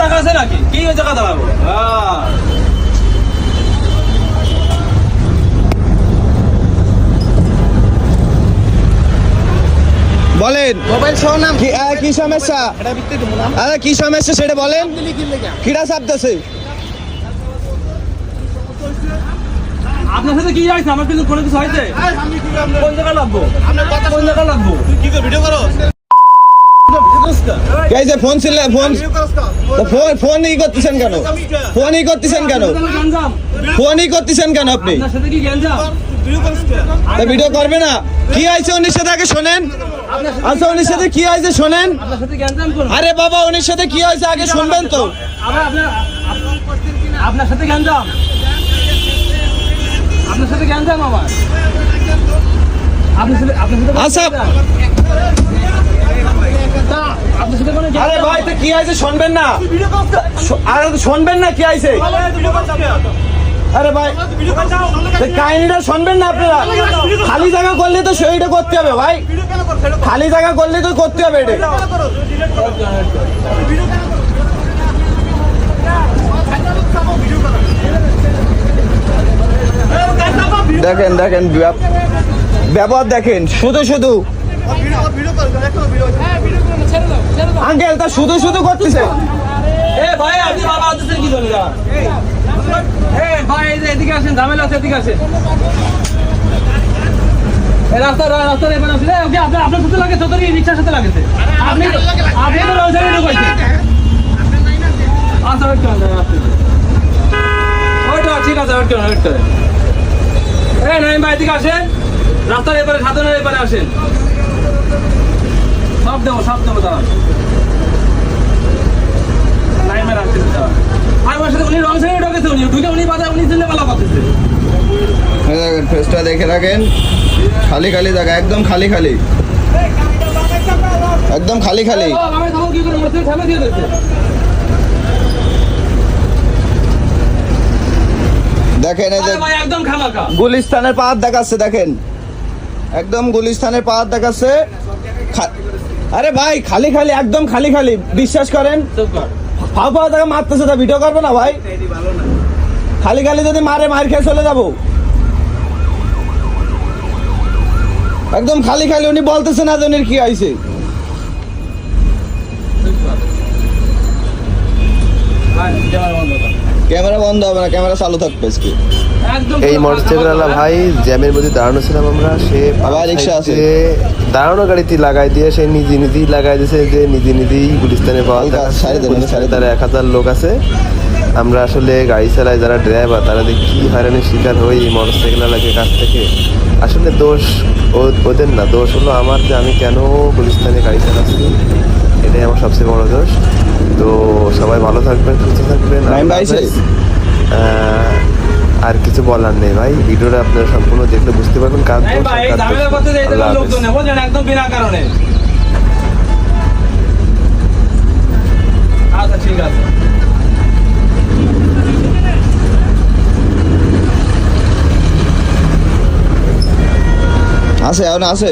টাকা আছে নাকি? কি ওই টাকা দাঁড়াবো? বলেন মোবাইল সহ নাম কি সমস্যা? এটা বিক্রি দেবো না আরে কি সমস্যা সেটা বলেন। কিরা চাপতেছে? আপনার সাথে কি হয়েছে? আমার কিন্তু কোনো কিছু হয়েছে? কোন জায়গায় লাগবো? কোন জায়গায় লাগবো? কি করে ভিডিও করো এই যে ফোন ছিল ফোন ই করতেছেন কেন? ফোন ই করতেছেন কেন? গঞ্জাম। ফোন ই করতেছেন কেন আপনি? আপনার সাথে কি গঞ্জাম? ভিডিও করবে না? কি হয়েছে উনির সাথে আগে শোনেন। আচ্ছা উনির সাথে কি হয়েছে শোনেন। আপনার সাথে গঞ্জাম করুন। আরে বাবা উনির সাথে কি হয়েছে আগে শুনবেন তো। আপনার সাথে গঞ্জাম। আপনার সাথে গঞ্জাম আমার। আপনার সাথে আচ্ছা আপনার সাথে কোনো আরে ভাই তো কি হয়েছে শুনবেন না? আরে শুনবেন না কি হয়েছে? আরে ভাই কাহিনীটা শুনবেন না আপনারা? খালি জায়গা করলে তো সেইটা করতে হবে ভাই। খালি জায়গা করলে তো করতে হবে এটা। দেখেন দেখেন ব্যবহার দেখেন শুধু শুধু আঙ্কেল তা শুধু শুধু করতেছে। এ ভাই আপনি বাবা আছেন কি জন্য? এ ভাই এই যে এদিকে আসেন, ঝামেলা আছে, এদিকে আসেন। এই রাস্তার এবার আসলে ওকে আপনার সাথে লাগে চৌধুরী রিক্সার সাথে লাগেছে। আপনি তো লঞ্চে ঢুকাইছেন। আচ্ছা ওয়েট করেন ওইটা ঠিক আছে ওয়েট করেন। এই নাইম ভাই এদিকে আসেন, রাস্তার এবারে সাধনের এবারে আসেন। সব দেবো দাঁড়ান। নাইমের আসছেন দাঁড়ান। আর ওর সাথে উনি রং সাইডে ঢুকেছে, উনি বাধা উনি জন্য পালা পাচ্ছে। দেখেন ফেসটা দেখে রাখেন। খালি খালি জায়গা একদম খালি খালি একদম খালি খালি। আমি তখন কি করে মোটরসাইকেল থামে দিয়ে দিয়েছে। দেখেন এই যে ভাই একদম খামাকা গুলিস্তানের পাহাড় দেখাচ্ছে দেখেন, একদম গুলিস্তানের পাহাড় দেখাচ্ছে। আরে ভাই খালি খালি একদম খালি খালি বিশ্বাস করেন। ফাও ফাও টাকা মারতেছে তা ভিডিও করবো না ভাই? খালি খালি যদি মার খেয়ে চলে যাবো। একদম খালি খালি উনি বলতেছে না যে উনির কি হয়েছে। ক্যামেরা বন্ধ হবে না, ক্যামেরা চালু থাকবে আজকে। এই মোটরসাইকেলওয়ালা ভাই জ্যামের মধ্যে দাঁড়ানো ছিলাম আমরা, সে আবার রিক্সা আছে দাঁড়ানো গাড়িতে লাগাই দিয়ে সে নিজেই লাগাই দিয়েছে যে নিজেই গুলিস্তানে পাওয়া তার 1000 লোক আছে। আমরা আসলে গাড়ি চালাই যারা ড্রাইভার তারা কি হয়রানির শিকার হই এই মোটরসাইকেলওয়ালাকে কাছ থেকে। আসলে দোষ ওদের না, দোষ হলো আমার যে আমি কেন গুলিস্তানে গাড়ি চালাচ্ছি, এটাই আমার সবচেয়ে বড় দোষ। তো সবাই ভালো থাকবেন, সুস্থ থাকবেন। আর কিছু বলার নেই ভাই, ভিডিওটা আপনারা সম্পূর্ণ দেখলে বুঝতে পারবেন কার দোষ আর কার দোষ না। একদম বিনা কারণে। আচ্ছা ঠিক আছে। আছে এখন আছে।